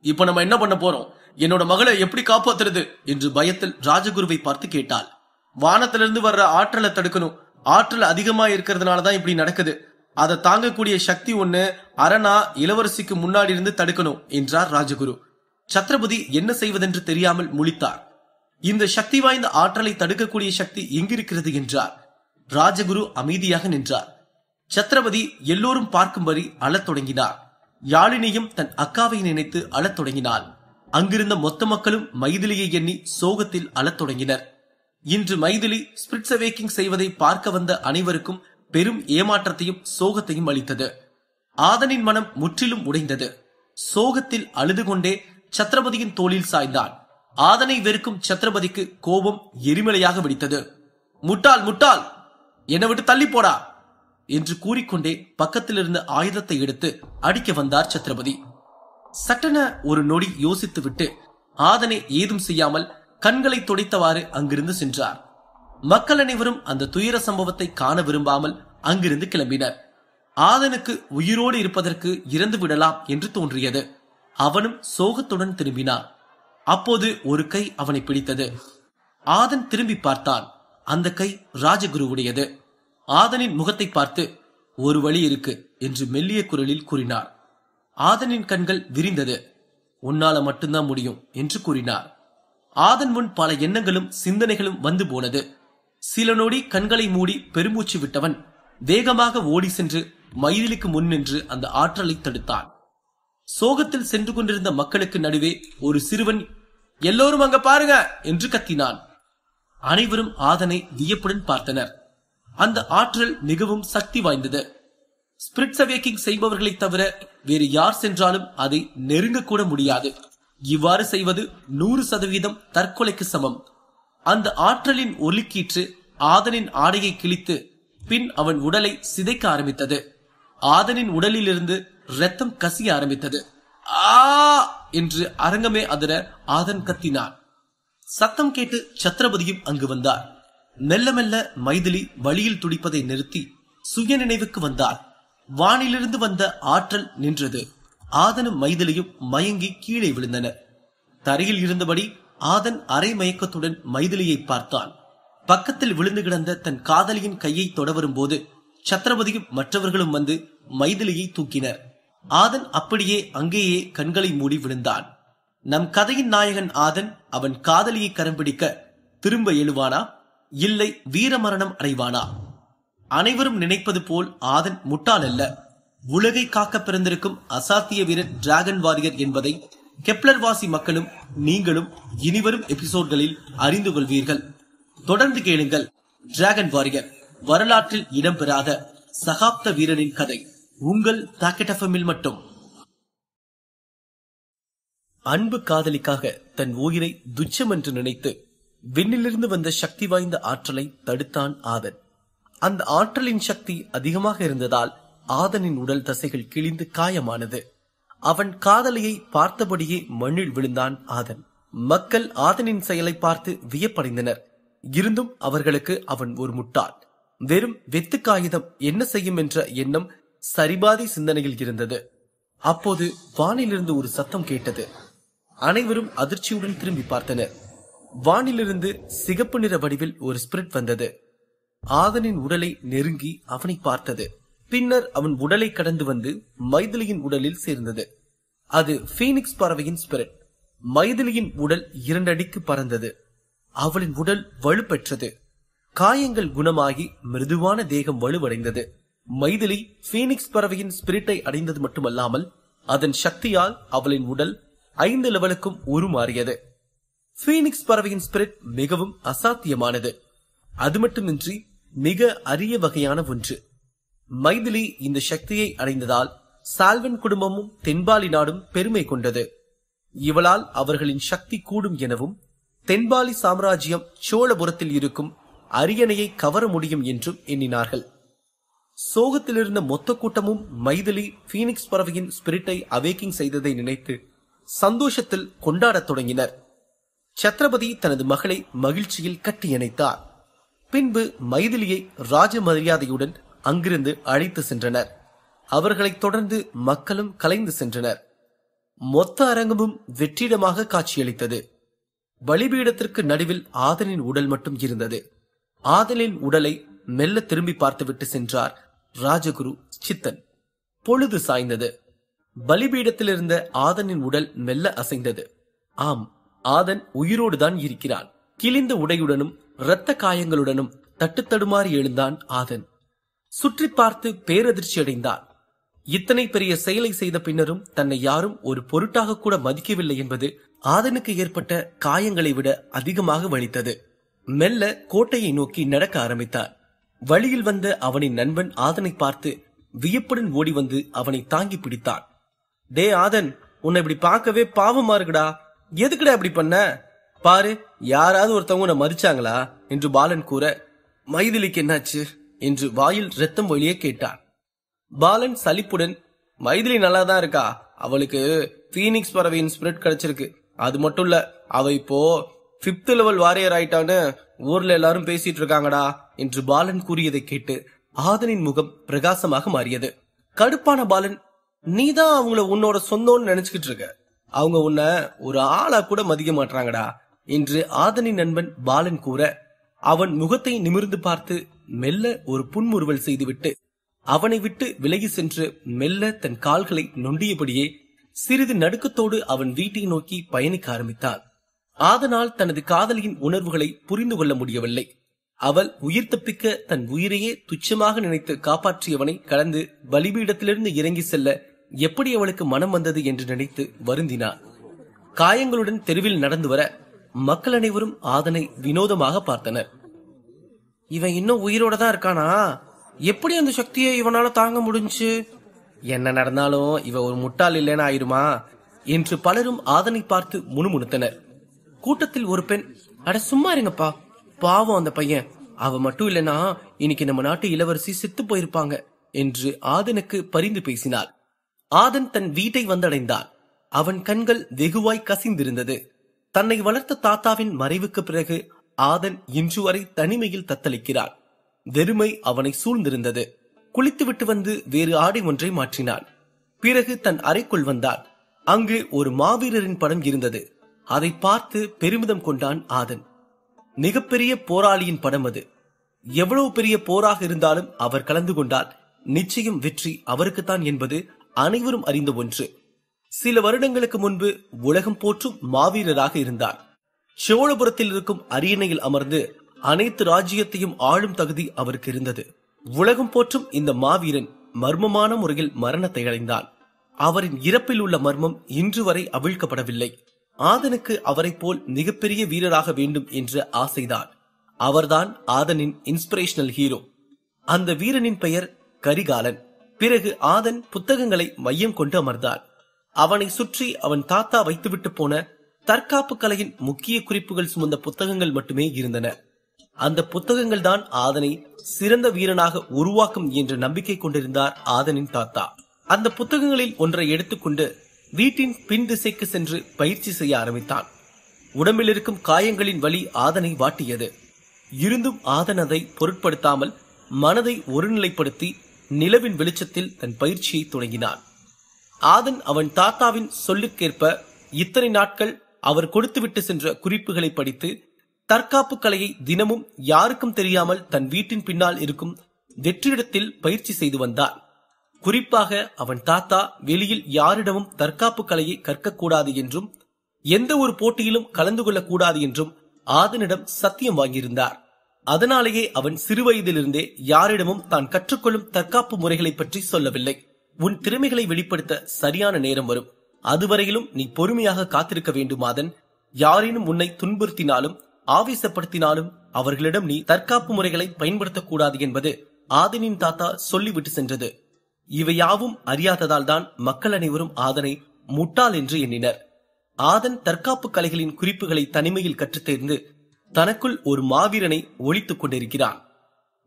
இப்ப நம்ம என்ன பண்ண போறோம், என்னோட மகளை எப்படி காப்பாத்துறது என்று பயத்தில் ராஜகுருவை பார்த்து கேட்டாள். வானத்திலிருந்து வர்ற ஆற்றலை தடுக்கணும், ஆற்றல் அதிகமா இருக்கிறதுனாலதான் இப்படி நடக்குது, அதை தாங்கக்கூடிய சக்தி ஒண்ணு அரணா இளவரசிக்கு முன்னாடி இருந்து தடுக்கணும் என்றார் ராஜகுரு. சத்ரபதி என்ன செய்வதென்று தெரியாமல் முழித்தார். இந்த சக்தி வாய்ந்த ஆற்றலை தடுக்கக்கூடிய சக்தி எங்கிருக்கிறது என்றார். ராஜகுரு அமைதியாக நின்றார். சத்ரபதி எல்லோரும் பார்க்கும்படி அழத் தொடங்கினார். யாழினியும் தன் அக்காவை நினைத்து அழத் தொடங்கினாள். அங்கிருந்த மொத்த மக்களும் மைதிலியை எண்ணி சோகத்தில் அழத் தொடங்கினர். இன்று மைதிலி ஸ்பிரிட்ஸ் அவேக்கிங் செய்வதை பார்க்க வந்த அனைவருக்கும் பெரும் ஏமாற்றத்தையும் சோகத்தையும் அளித்தது. ஆதனின் மனம் முற்றிலும் உடைந்தது. சோகத்தில் அழுது கொண்டே சத்ரபதியின் தோளில் சாய்ந்தான். ஆதனை வெறுக்கும் சத்ரபதிக்கு கோபம் எரிமலையாக வெடித்தது. முட்டாள் முட்டாள், என்னை விட்டு தள்ளி போடா என்று கூறிக்கொண்டே பக்கத்தில் இருந்த ஆயுதத்தை எடுத்து அடிக்க வந்தார் சத்ரபதி. சட்டென ஒரு நொடி யோசித்துவிட்டு ஆதனை ஏதும் செய்யாமல் கண்களை துடைத்தவாறு அங்கிருந்து சென்றார். மக்கள் அனைவரும் அந்த துயர சம்பவத்தை காண விரும்பாமல் அங்கிருந்து கிளம்பினர். ஆதனுக்கு உயிரோடு இருப்பதற்கு இறந்து விடலாம் என்று தோன்றியது. அவனும் சோகத்துடன் திரும்பினான். அப்போது ஒரு கை அவனை பிடித்தது. ஆதன் திரும்பி பார்த்தான். அந்த கை ராஜகுருவுடையது. ஆதனின் முகத்தை பார்த்து, ஒரு வழி இருக்கு என்று மெல்லிய குரலில் கூறினார். ஆதனின் கண்கள் விரிந்தது. உன்னால மட்டும்தான் முடியும் என்று கூறினார். ஆதன் முன் பல எண்ணங்களும் சிந்தனைகளும் வந்து போனது. சில நொடி கண்களை மூடி பெருமூச்சு விட்டவன் வேகமாக ஓடி சென்று மைதிலிக்கு முன் நின்று அந்த ஆற்றலை தடுத்தான். சோகத்தில் சென்று கொண்டிருந்த மக்களுக்கு நடுவே ஒரு சிறுவன், எல்லோரும் அங்க பாருங்க என்று கத்தினான். அனைவரும் ஆதனை வியப்புடன் பார்த்தனர். அந்த ஆற்றல் மிகவும் சக்தி வாய்ந்தது. ஸ்பிரிட்ஸ் அவேக்கிங் செய்பவர்களை தவிர வேறு யார் சென்றாலும் அதை நெருங்க கூட முடியாது. இவ்வாறு செய்வது 100% தற்கொலைக்கு சமம். அந்த ஆற்றலின் ஒலிக்கீற்று ஆதனின் ஆடையை கிழித்து பின் அவன் உடலை சிதைக்க ஆரம்பித்தது. ஆதனின் உடலிலிருந்து இரத்தம் கசிய ஆரம்பித்தது. ஆ என்று அரங்கமே அதிர ஆதன் கத்தினான். சத்தம் கேட்டு சத்ரபதியும் அங்கு வந்தார். மெல்ல மெல்ல மைதிலி வழியில் துடிப்பதை நிறுத்தி சுய நினைவுக்கு வந்தார். வானிலிருந்து வந்த ஆற்றல் நின்றது. ஆதனும் மைதிலியும் மயங்கி கீழே விழுந்தனர். தரையில் இருந்தபடி ஆதன் அரை மயக்கத்துடன் மைதிலியை பார்த்தான். பக்கத்தில் விழுந்து கிடந்த தன் காதலியின் கையை தொட வரும்போது சத்ரபதியும் மற்றவர்களும் வந்து மைதிலியை தூக்கினர். ஆதன் அப்படியே அங்கேயே கண்களை மூடி விழுந்தான். நம் கதையின் நாயகன் ஆதன் அவன் காதலியை கரம் பிடிக்க திரும்ப எழுவானா, இல்லை வீரமரணம் அடைவானா? அனைவரும் நினைப்பது போல் ஆதன் முட்டாள் அல்ல. உலகை காக்க பிறந்திருக்கும் அசாத்திய வீரன் டிராகன் வாரியர் என்பதை கெப்லர் வாசி மக்களும் நீங்களும் இனிவரும் எபிசோட்களில் அறிந்து கொள்வீர்கள். தொடர்ந்து கேளுங்கள். டிராகன் வாரியர், வரலாற்றில் இடம்பெறாத சகாப்த வீரனின் கதை உங்கள் தாக்கெட் எஃப்எம்மில் மட்டும். அன்பு காதலிக்காக தன் உயிரை துச்சம் என்று நினைத்து விண்ணிலிருந்து வந்த சக்தி வாய்ந்த ஆற்றலை தடுத்தான் ஆதன். அந்த ஆற்றலின் சக்தி அதிகமாக இருந்ததால் ஆதனின் உடல் தசைகள் கிழிந்து காயமானது. அவன் காதலியை பார்த்தபடியே மண்ணில் விழுந்தான் ஆதன். மக்கள் ஆதனின் செயலை பார்த்து வியப்படைந்தனர். இருந்தும் அவர்களுக்கு அவன் ஒரு முட்டாள், வெறும் வெத்து காகிதம், என்ன செய்யும் என்ற எண்ணம் சரிபாதி சிந்தனையில் இருந்தது. அப்போது வானிலிருந்து ஒரு சத்தம் கேட்டது. அனைவரும் அதிர்ச்சியுடன் திரும்பி பார்த்தனர். வானிலிருந்து சிகப்பு நிற வடிவில் ஒரு ஸ்பிரிட் வந்தது. ஆதனின் உடலை நெருங்கி அவனை பார்த்தது. பின்னர் அவன் உடலை கடந்து வந்து மைதிலியின் உடலில் சேர்ந்தது. அது பீனிக்ஸ் பறவையின் ஸ்பிரிட். மைதிலியின் உடல் 2 அடிக்கு பறந்தது. அவளின் உடல் வலுப்பெற்றது. காயங்கள் குணமாகி மிருதுவான தேகம் வலுவடைந்தது. மைதிலி பீனிக்ஸ் பறவையின் ஸ்பிரிட்டை அடைந்தது மட்டுமல்லாமல் அதன் சக்தியால் அவளின் உடல் 5 லெவலுக்கும் உருமாறியது. பீனிக்ஸ் பறவையின் ஸ்பிரிட் மிகவும் அசாத்தியமானது. அது மட்டுமின்றி மிக அரிய வகையான ஒன்று. மைதிலி இந்த சக்தியை அடைந்ததால் சால்வன் குடும்பமும் தென்பாலி நாடும் பெருமை கொண்டது. இவளால் அவர்களின் சக்தி கூடும் எனவும் தென்பாலி சாம்ராஜ்யம் சோழபுரத்தில் இருக்கும் அரியணையை கவர முடியும் என்றும் எண்ணினார்கள். சோகத்திலிருந்த மொத்த கூட்டமும் மைதிலி பீனிக்ஸ் பறவையின் ஸ்பிரிட்டை அவேக்கிங் செய்ததை நினைத்து சந்தோஷத்தில் கொண்டாடத் தொடங்கினர். சத்ரபதி தனது மகளை மகிழ்ச்சியில் கட்டியணைத்தார். பின்பு மைதிலியை ராஜ மரியாதையுடன் அங்கிருந்து அழைத்து சென்றனர். அவர்களைத் தொடர்ந்து மக்களும் கலைந்து சென்றனர். மொத்த அரங்கமும் வெற்றிடமாக காட்சியளித்தது. பலிபீடத்திற்கு நடுவில் ஆதனின் உடல் மட்டும் இருந்தது. ஆதனின் உடலை மெல்ல திரும்பி பார்த்துவிட்டு சென்றார் ராஜகுரு சித்தன். பொழுது சாய்ந்தது. பலிபீடத்தில் இருந்த ஆதனின் உடல் மெல்ல அசைந்தது. ஆம், ஆதன் உயிரோடுதான் இருக்கிறான். கிழிந்த உடையுடனும் இரத்த காயங்களுடனும் தட்டுத்தடுமாறி எழுந்தான் ஆதன். சுற்றி பார்த்து பேரதிர்ச்சி அடைந்தான். இத்தனை பெரிய செயலை செய்த பின்னரும் தன்னை யாரும் ஒரு பொருட்டாக கூட மதிக்கவில்லை என்பது ஆதனுக்கு ஏற்பட்ட காயங்களை விட அதிகமாக வலித்தது. மெல்ல கோட்டையை நோக்கி நடக்க ஆரம்பித்தார். வழியில் வந்த அவனின் நண்பன் ஆதனை பார்த்து வியப்புடன் ஓடி வந்து அவனை தாங்கி பிடித்தான். டே ஆதன், உன்னை இப்படி பார்க்கவே பாவமா இருக்குடா. எதுக்குடா இப்படி பண்ண? பாரு, யாராவது ஒருத்தவங்க உன்னை மதிச்சாங்களா என்று பாலன் கூற, மைதிலிக்கு என்னாச்சு என்று வாயில் ரத்தம் வழியே கேட்டான். பாலன் சலிப்புடன், மைதிலி நல்லாதான் இருக்கா, அவளுக்கு பீனிக்ஸ் பறவையின் ஸ்பிரிட் கிடைச்சிருக்கு. அது மட்டும் இல்ல, அவ இப்போ 5th லெவல் வாரியர் ஆயிட்டான்னு ஊர்ல எல்லாரும் பேசிட்டு இருக்காங்கடா என்று பாலன் கூறியதை கேட்டு ஆதனின் முகம் பிரகாசமாக மாறியது. கடுப்பான பாலன், நீதான் அவங்கள உன்னோட சொந்தம்னு நினைச்சுக்கிட்டு இருக்க, அவங்க உன்னை ஒரு ஆளா கூட மதிக்க மாட்டாங்கடா என்று ஆதனின் நண்பன் பாலன் கூற, அவன் முகத்தை நிமிர்ந்து பார்த்து மெல்ல ஒரு புன்முறுவல் செய்துவிட்டு அவனை விட்டு விலகி சென்று மெல்ல தன் கால்களை நொண்டியபடியே சிறிது நடுக்கத்தோடு அவன் வீட்டை நோக்கி பயணிக்க ஆரம்பித்தான். ஆதனால் தனது காதலியின் உணர்வுகளை புரிந்து கொள்ள முடியவில்லை. அவள் உயிர் தப்பிக்க தன் உயிரையே துச்சமாக நினைத்து காப்பாற்றியவனை கடந்து பலிபீடத்திலிருந்து இறங்கி செல்ல எப்படி அவளுக்கு மனம் வந்தது என்று நினைத்து வருந்தினான். காயங்களுடன் தெருவில் நடந்து வர மக்கள் அனைவரும் ஆதனை வினோதமாக பார்த்தனர். இவன் இன்னும் உயிரோட தான் இருக்கானா? எப்படி அந்த சக்தியை இவனால தாங்க முடிஞ்சு? என்ன நடந்தாலும் இவ ஒரு முட்டாள் இல்லைன்னு ஆயிருமா என்று பலரும் ஆதனை பார்த்து முணுமுணுத்தனர். கூட்டத்தில் ஒரு பெண், அட சும்மா இருங்கப்பா, பாவம் அந்த பையன், அவ மட்டும் இல்லைன்னா இன்னைக்கு நம்ம நாட்டு இளவரசி செத்து போயிருப்பாங்க என்று ஆதனுக்கு பரிந்து பேசினாள். ஆதன் தன் வீட்டை வந்தடைந்தான். அவன் கண்கள் வெகுவாய் கசிந்திருந்தது. தன்னை வளர்த்த தாத்தாவின் மறைவுக்கு பிறகு ஆதன் இன்று வரை தனிமையில் தத்தளிக்கிறான். வெறுமை அவனை சூழ்ந்திருந்தது. குளித்துவிட்டு வந்து வேறு ஆடை ஒன்றை மாற்றினான். பிறகு தன் அறைக்குள் வந்தான். அங்கு ஒரு மாவீரரின் படம் இருந்தது. அதை பார்த்து பெருமிதம் கொண்டான் ஆதன். மிகப்பெரிய போராளியின் படம் அது. எவ்வளவு பெரிய போராக இருந்தாலும் அவர் கலந்து கொண்டால் நிச்சயம் வெற்றி அவருக்குத்தான் என்பது அனைவரும் அறிந்த ஒன்று. சில வருடங்களுக்கு முன்பு உலகம் போற்றும் மாவீரராக இருந்தார். சோழபுரத்தில் இருக்கும் அரியணையில் அமர்ந்து அனைத்து ராஜ்யத்தையும் ஆளும் தகுதி அவருக்கு இருந்தது. உலகம் போற்றும் இந்த மாவீரன் மர்மமான முறையில் மரணத்தை அடைந்தான். அவரின் இறப்பில் உள்ள மர்மம் இன்று வரை அவிழ்க்கப்படவில்லை. ஆதனுக்கு அவரை போல் மிகப்பெரிய வீரராக வேண்டும் என்ற ஆசைதான். அவர்தான் ஆதனின் இன்ஸ்பிரேஷனல் ஹீரோ. அந்த வீரனின் பெயர் கரிகாலன். பிறகு ஆதன் புத்தகங்களை மையம் கொண்டு அமர்ந்தான். அவனை சுற்றி அவன் தாத்தா வைத்துவிட்டு போன தற்காப்பு கலையின் முக்கிய குறிப்புகள் சுமந்த புத்தகங்கள் மட்டுமே இருந்தன. அந்த புத்தகங்கள் தான் ஆதனை சிறந்த வீரனாக உருவாக்கும் என்ற நம்பிக்கை கொண்டிருந்தார் ஆதனின் தாத்தா. அந்த புத்தகங்களில் ஒன்றை எடுத்துக்கொண்டு வீட்டின் பின் திசைக்கு சென்று பயிற்சி செய்ய ஆரம்பித்தான். உடம்பில் இருக்கும் காயங்களின் வலி ஆதனை வாட்டியது. இருந்தும் ஆதன் அதை பொருட்படுத்தாமல் மனதை ஒருநிலைப்படுத்தி நிலவின் வெளிச்சத்தில் தன் பயிற்சியை தொடங்கினான். ஆதன் அவன் தாத்தாவின் சொல்லுக்கேற்ப இத்தனை நாட்கள் அவர் கொடுத்துவிட்டு சென்ற குறிப்புகளை படித்து தற்காப்பு கலையை தினமும் யாருக்கும் தெரியாமல் தன் வீட்டின் பின்னால் இருக்கும் வெற்றிடத்தில் பயிற்சி செய்து வந்தான். குறிப்பாக அவன் தாத்தா வெளியில் யாரிடமும் தற்காப்பு கலையை கற்கக்கூடாது என்றும் எந்த ஒரு போட்டியிலும் கலந்து கொள்ளக்கூடாது என்றும் ஆதனிடம் சத்தியம் வாங்கியிருந்தார். அதனாலேயே அவன் சிறுவயதிலிருந்தே யாரிடமும் தான் கற்றுக்கொள்ளும் தற்காப்பு முறைகளை பற்றி சொல்லவில்லை. உன் திறமைகளை வெளிப்படுத்த சரியான நேரம் வரும், அதுவரையிலும் நீ பொறுமையாக காத்திருக்க வேண்டும் ஆதன். யாரேனும் உன்னை துன்புறுத்தினாலும் ஆவேசப்படுத்தினாலும் அவர்களிடம் நீ தற்காப்பு முறைகளை பயன்படுத்தக்கூடாது என்பது ஆதனின் தாத்தா சொல்லிவிட்டு சென்றது. இவையாவும் அறியாததால் தான் மக்கள் அனைவரும் ஆதனை முட்டாள் என்று எண்ணினர். ஆதன் தற்காப்பு கலைகளின் குறிப்புகளை தனிமையில் கற்றுத் தேர்ந்து தனக்குள் ஒரு மாவீரனை ஒழித்துக் கொண்டிருக்கிறான்.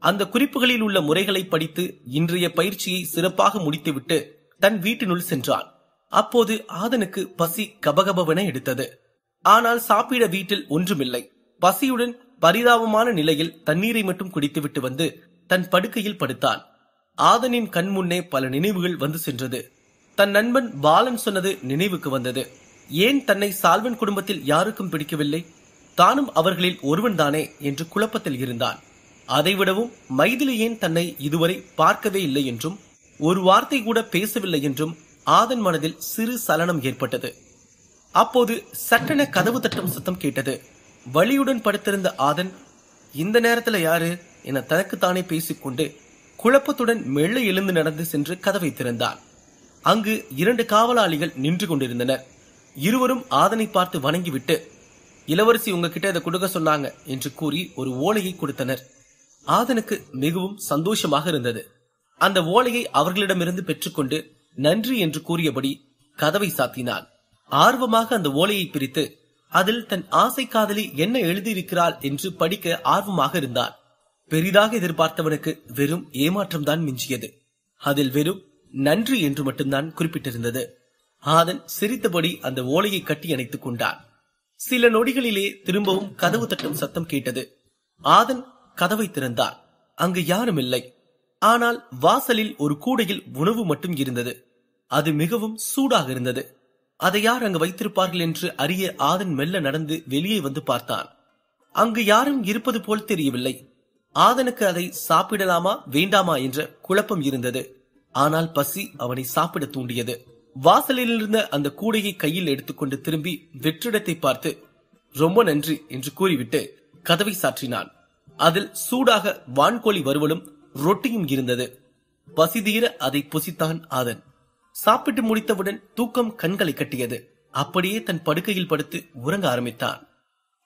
அந்த குறிப்புகளில் உள்ள முறைகளை படித்து இன்றைய பயிற்சியை சிறப்பாக முடித்துவிட்டு தன் வீட்டினுள் சென்றான். அப்போது ஆதனுக்கு பசி கபகபவென எடுத்தது. ஆனால் சாப்பிட வீட்டில் ஒன்றுமில்லை. பசியுடன் பரிதாபமான நிலையில் தண்ணீரை மட்டும் குடித்துவிட்டு வந்து தன் படுக்கையில் படுத்தான். ஆதனின் கண் முன்னே பல நினைவுகள் வந்து சென்றது. தன் நண்பன் பாலன் சொன்னது நினைவுக்கு வந்தது. ஏன் தன்னை சால்வன் குடும்பத்தில் யாருக்கும் பிடிக்கவில்லை, தானும் அவர்களில் ஒருவன் தானே என்று குழப்பத்தில் இருந்தான். அதைவிடவும் மைதிலி ஏன் தன்னை இதுவரை பார்க்கவே இல்லை என்றும் ஒரு வார்த்தை கூட பேசவில்லை என்றும் ஆதன் மனதில் சிறு சலனம் ஏற்பட்டது. அப்போது சட்டென கதவு தட்டும் சத்தம் கேட்டது. வலியுடன் படுத்திருந்த ஆதன் இந்த நேரத்துல யாரு என தனக்குத்தானே பேசிக்கொண்டு குழப்பத்துடன் மெல்ல எழுந்து நடந்து சென்று கதவை திறந்தான். அங்கு 2 காவலாளிகள் நின்று கொண்டிருந்தனர். இருவரும் ஆதனை பார்த்து வணங்கிவிட்டு, இளவரசி உங்ககிட்ட இதை கொடுக்க சொன்னாங்க என்று கூறி ஒரு ஓலையை கொடுத்தனர். ஆதனுக்கு மிகவும் சந்தோஷமாக இருந்தது. அந்த ஓலையை அவர்களிடமிருந்து பெற்றுக்கொண்டு நன்றி என்று கூறியபடி கதவை சாத்தினான். ஆர்வமாக அந்த ஓலையை பிரித்து அதில் தன் ஆசை காதலி என்ன எழுதியிருக்கிறாள் என்று படிக்க ஆர்வமாக இருந்தான். பெரிதாக எதிர்பார்த்தவனுக்கு வெறும் ஏமாற்றம்தான் மிஞ்சியது. அதில் வெறும் நன்றி என்று மட்டும்தான் குறிப்பிட்டிருந்தது. ஆதன் சிரித்தபடி அந்த ஓலையை கட்டி அணைத்துக் கொண்டான். சில நொடிகளிலே திரும்பவும் கதவு தட்டும் சத்தம் கேட்டது. ஆதன் கதவை திறந்தான். அங்கு யாரும் இல்லை. ஆனால் வாசலில் ஒரு கூடையில் உணவு மட்டும் இருந்தது. அது மிகவும் சூடாக இருந்தது. அதை யார் அங்கு வைத்திருப்பார்கள் என்று அறிய ஆதன் மெல்ல நடந்து வெளியே வந்து பார்த்தான். அங்கு யாரும் இருப்பது போல் தெரியவில்லை. ஆதனுக்கு அதை சாப்பிடலாமா வேண்டாமா என்ற குழப்பம் இருந்தது. ஆனால் பசி அவனை சாப்பிட தூண்டியது. வாசலில் இருந்த அந்த கூடையை கையில் எடுத்துக்கொண்டு திரும்பி வெற்றிடத்தை பார்த்து ரொம்ப நன்றி என்று கூறிவிட்டு கதவை சாற்றினான். அதில் சூடாக வான்கோழி வறுவலும் ரொட்டியும் இருந்தது. பசி தீர அதை புசித்தான் ஆதன். சாப்பிட்டு முடித்தவுடன் தூக்கம் கண்களை கட்டியது. அப்படியே தன் படுக்கையில் படுத்து உறங்க ஆரம்பித்தான்.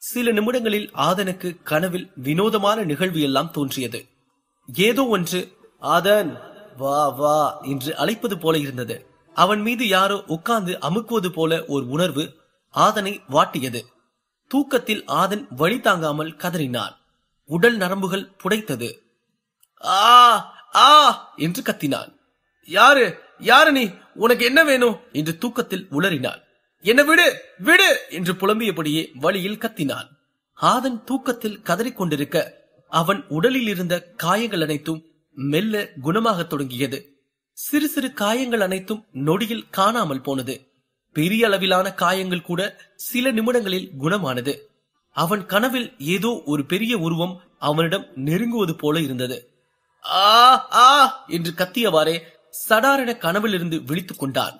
சில நிமிடங்களில் ஆதனுக்கு கனவில் வினோதமான நிகழ்வு எல்லாம் தோன்றியது. ஏதோ ஒன்று ஆதன் வா வா என்று அழைப்பது போல இருந்தது. அவன் மீது யாரோ உட்கார்ந்து அமுக்குவது போல ஒரு உணர்வு ஆதனை வாட்டியது. தூக்கத்தில் ஆதன் வழி தாங்காமல் கதறினான். உடல் நரம்புகள் புடைத்தது. ஆ ஆ என்று கத்தினான். யாரு யாரு நீ, உனக்கு என்ன வேணும் என்று தூக்கத்தில் உளறினான். என்ன விடு விடு என்று புலம்பியபடியே வழியில் கத்தினான். ஆதன் தூக்கத்தில் கதறிக்கொண்டிருக்க அவன் உடலில் இருந்த காயங்கள் அனைத்தும் மெல்ல குணமாக தொடங்கியது. சிறு சிறு காயங்கள் அனைத்தும் நொடியில் காணாமல் போனது. பெரிய அளவிலான காயங்கள் கூட சில நிமிடங்களில் குணமானது. அவன் கனவில் ஏதோ ஒரு பெரிய உருவம் அவனிடம் நெருங்குவது போல இருந்தது. ஆ ஆ என்று கத்தியவாறே சடாரென கனவிலிருந்து விழித்துக் கொண்டான்.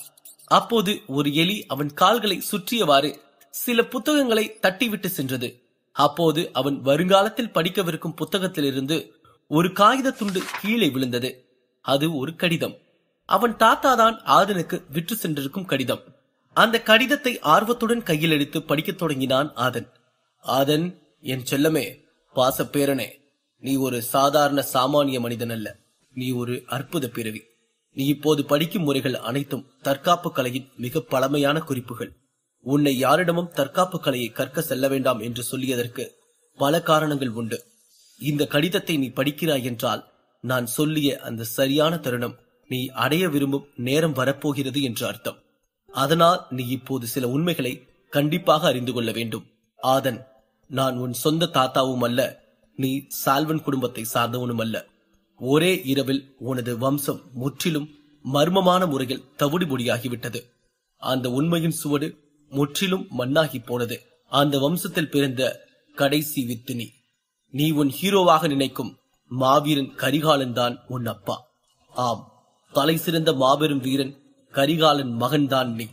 அப்போது ஒரு எலி அவன் கால்களை சுற்றியவாறு சில புத்தகங்களை தட்டிவிட்டு சென்றது. அப்போது அவன் வருங்காலத்தில் படிக்கவிருக்கும் புத்தகத்திலிருந்து ஒரு காகித துண்டு கீழே விழுந்தது. அது ஒரு கடிதம். அவன் தாத்தாதான் ஆதனுக்கு விற்று சென்றிருக்கும் கடிதம். அந்த கடிதத்தை ஆர்வத்துடன் கையில் எடுத்து படிக்கத் தொடங்கினான் ஆதன். ஆதன், என் செல்லமே, பாசப்பேரனே, நீ ஒரு சாதாரண சாமானிய மனிதன் அல்ல. நீ ஒரு அற்புத பிறவி. நீ இப்போது படிக்கும் முறைகள் அனைத்தும் தற்காப்பு கலையின் மிக பழமையான குறிப்புகள். உன்னை யாரிடமும் தற்காப்பு கலையை கற்க செல்ல வேண்டாம் என்று சொல்லியதற்கு பல காரணங்கள் உண்டு. இந்த கடிதத்தை நீ படிக்கிறாய் என்றால் நான் சொல்லிய அந்த சரியான தருணம் நீ அடைய விரும்பும் நேரம் வரப்போகிறது என்று அர்த்தம். அதனால் நீ இப்போது சில உண்மைகளை கண்டிப்பாக அறிந்து கொள்ள வேண்டும். ஆதன், நான் உன் சொந்த தாத்தாவும் அல்ல, நீ சால்வன் குடும்பத்தை சார்ந்தவனும் அல்ல. ஒரே இரவில் உனது வம்சம் முற்றிலும் மர்மமான முறையில் தவிடுபொடியாகிவிட்டது. அந்த உண்மையின் சுவடு முற்றிலும் மண்ணாகி போனது. அந்த வம்சத்தில் பிறந்த கடைசி வித்து நீ. நீ உன் ஹீரோவாக நினைக்கும் மாவீரன் கரிகாலன் தான் உன் அப்பா. ஆம், தலை சிறந்த மாபெரும் வீரன் கரிகாலன் மகன்தான் நீ.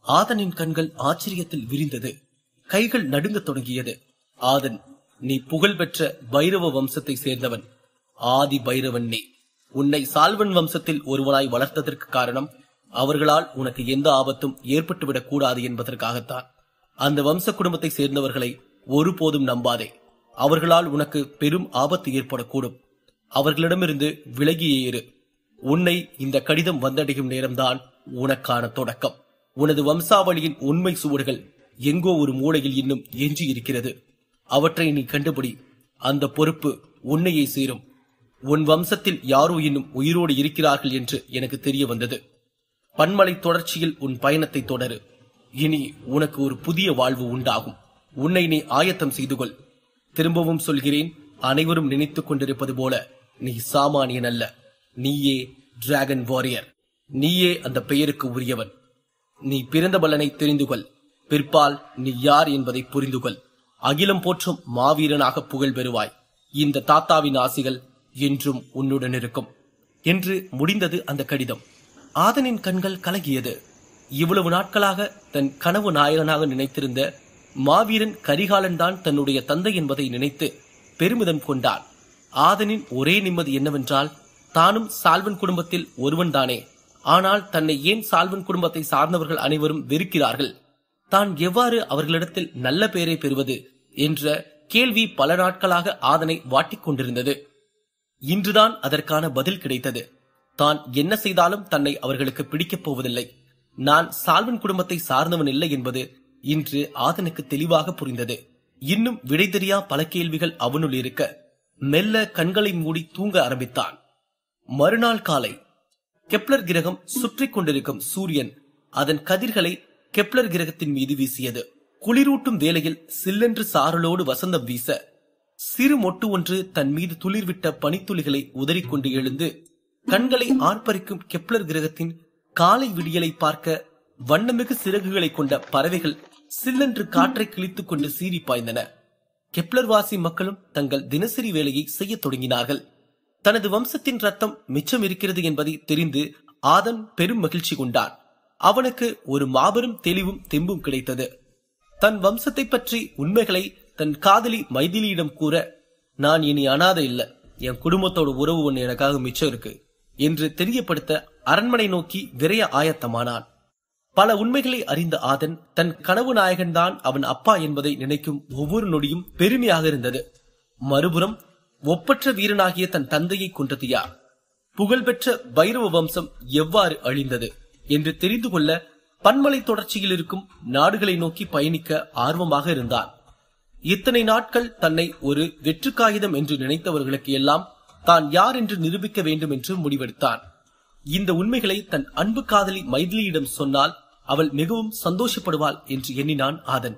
ஆதனின் கண்கள் ஆச்சரியத்தில் விரிந்தது. கைகள் நடுங்கத் தொடங்கியது. ஆதன், நீ புகழ்பெற்ற பைரவ வம்சத்தை சேர்ந்தவன். ஆதி பைரவன் நீ. உன்னை சால்வன் வம்சத்தில் ஒருவனாய் வளர்த்ததற்கு காரணம் அவர்களால் உனக்கு எந்த ஆபத்தும் ஏற்பட்டுவிடக் கூடாது என்பதற்காகத்தான். அந்த வம்ச குடும்பத்தை சேர்ந்தவர்களை ஒருபோதும் நம்பாதே. அவர்களால் உனக்கு பெரும் ஆபத்து ஏற்படக்கூடும். அவர்களிடமிருந்து விலகியே இரு. உன்னை இந்த கடிதம் வந்தடையும் நேரம்தான் உனக்கான தொடக்கம். உனது வம்சாவளியின் உண்மை சுவடுகள் எங்கோ ஒரு மூலையில் இன்னும் எஞ்சி இருக்கிறது. அவற்றை நீ கண்டுபிடி. அந்த பொறுப்பு உன்னையே சேரும். உன் வம்சத்தில் யாரோ இன்னும் உயிரோடு இருக்கிறார்கள் என்று எனக்கு தெரிய வந்தது. பன்மலை தொடர்ச்சியில் உன் பயணத்தை தொடரு. இனி உனக்கு ஒரு புதிய வாழ்வு உண்டாகும். உன்னை நீ ஆயத்தம் செய்து கொள். திரும்பவும் சொல்கிறேன், அனைவரும் நினைத்துக் கொண்டிருப்பது போல நீ சாமானியன் அல்ல. நீயே டிராகன் வாரியர். நீயே அந்த பெயருக்கு உரியவன். நீ பிறந்த பலனை தெரிந்து கொள். பிற்பால் நீ யார் என்பதை புரிந்து கொள். அகிலம் போற்றும் மாவீரனாக புகழ் பெறுவாய். இந்த தாத்தாவின் ஆசிகள் என்றும் உன்னுடன் இருக்கும் என்று முடிந்தது அந்த கடிதம். ஆதனின் கண்கள் கலங்கியது. இவ்வளவு நாட்களாக தன் கனவு நாயகனாக நினைத்திருந்த மாவீரன் கரிகாலன் தான் தன்னுடைய தந்தை என்பதை நினைத்து பெருமிதம் கொண்டான். ஆதனின் ஒரே நிம்மதி என்னவென்றால், தானும் சால்வன் குடும்பத்தில் ஒருவன் தானே. ஆனால் தன்னை ஏன் சால்வன் குடும்பத்தை சார்ந்தவர்கள் அனைவரும் வெறுக்கிறார்கள்? தான் எவ்வாறு அவர்களிடத்தில் நல்ல பெயரை பெறுவது என்ற கேள்வி பல நாட்களாக ஆதனை வாட்டிக் கொண்டிருந்தது. இன்றுதான் அதற்கான பதில் கிடைத்தது. தான் என்ன செய்தாலும் தன்னை அவர்களுக்கு பிடிக்கப் போவதில்லை. நான் சால்வன் குடும்பத்தை சார்ந்தவன் இல்லை என்பது இன்று ஆதனுக்கு தெளிவாக புரிந்தது. இன்னும் விடை தெரியா பல கேள்விகள் அவனுள் இருக்க மெல்ல கண்களை மூடி தூங்க ஆரம்பித்தான். மறுநாள் காலை கெப்லர் கிரகம் சுற்றி கொண்டிருக்கும் சூரியன் அதன் கதிர்களை கெப்லர் கிரகத்தின் மீது வீசியது. குளிரூட்டும் வேளையில் சில்லென்று சாரலோடு வசந்தம் வீச சிறு மொட்டு ஒன்று தன் மீது துளிர்விட்ட பனித்துளிகளை உதறிக்கொண்டு எழுந்து கண்களை ஆர்ப்பரிக்கும் கெப்லர் கிரகத்தின் காலை விடியலை பார்க்க வண்ணமிகு சிறகுகளை கொண்ட பறவைகள் சில்லென்று காற்றை கிழித்துக் கொண்டு சீறி பாய்ந்தன. கெப்லர் வாசி மக்களும் தங்கள் தினசரி வேலையை செய்ய தொடங்கினார்கள். தனது வம்சத்தின் ரத்தம் மிச்சம் இருக்கிறது என்பதை தெரிந்து ஆதன் பெரும் மகிழ்ச்சி கொண்டான். அவனுக்கு ஒரு மாபெரும் தெளிவும் தெம்பும் கிடைத்தது. தன் வம்சத்தை பற்றி உண்மைகளை தன் காதலி மைதிலியிடம் கூற, நான் இனி அனாதை இல்ல, என் குடும்பத்தோட உறவு ஒன்று எனக்காக மிச்சம் இருக்கு என்று தெரியப்படுத்த அரண்மனை நோக்கி விரைய ஆயத்தமானான். பல உண்மைகளை அறிந்த ஆதன் தன் கனவு நாயகன்தான் அவன் அப்பா என்பதை நினைக்கும் ஒவ்வொரு நொடியும் பெருமையாக இருந்தது. மறுபுறம் ஒப்பற்ற வீரனாகிய தன் தந்தையை கொன்றது யார்? புகழ்பெற்ற பைரவ வம்சம் எவ்வாறு அழிந்தது என்று தெரிந்து கொள்ள பன்மலை தொடர்ச்சியில் இருக்கும் நாடுகளை நோக்கி பயணிக்க ஆர்வமாக இருந்தான். இத்தனை நாட்கள் தன்னை ஒரு வெற்று காகிதம் என்று நினைத்தவர்களுக்கு எல்லாம் தான் யார் என்று நிரூபிக்க வேண்டும் என்று முடிவெடுத்தான். இந்த உண்மைகளை தன் அன்பு காதலி மைதிலியிடம் சொன்னால் அவள் மிகவும் சந்தோஷப்படுவாள் என்று எண்ணினான் ஆதன்.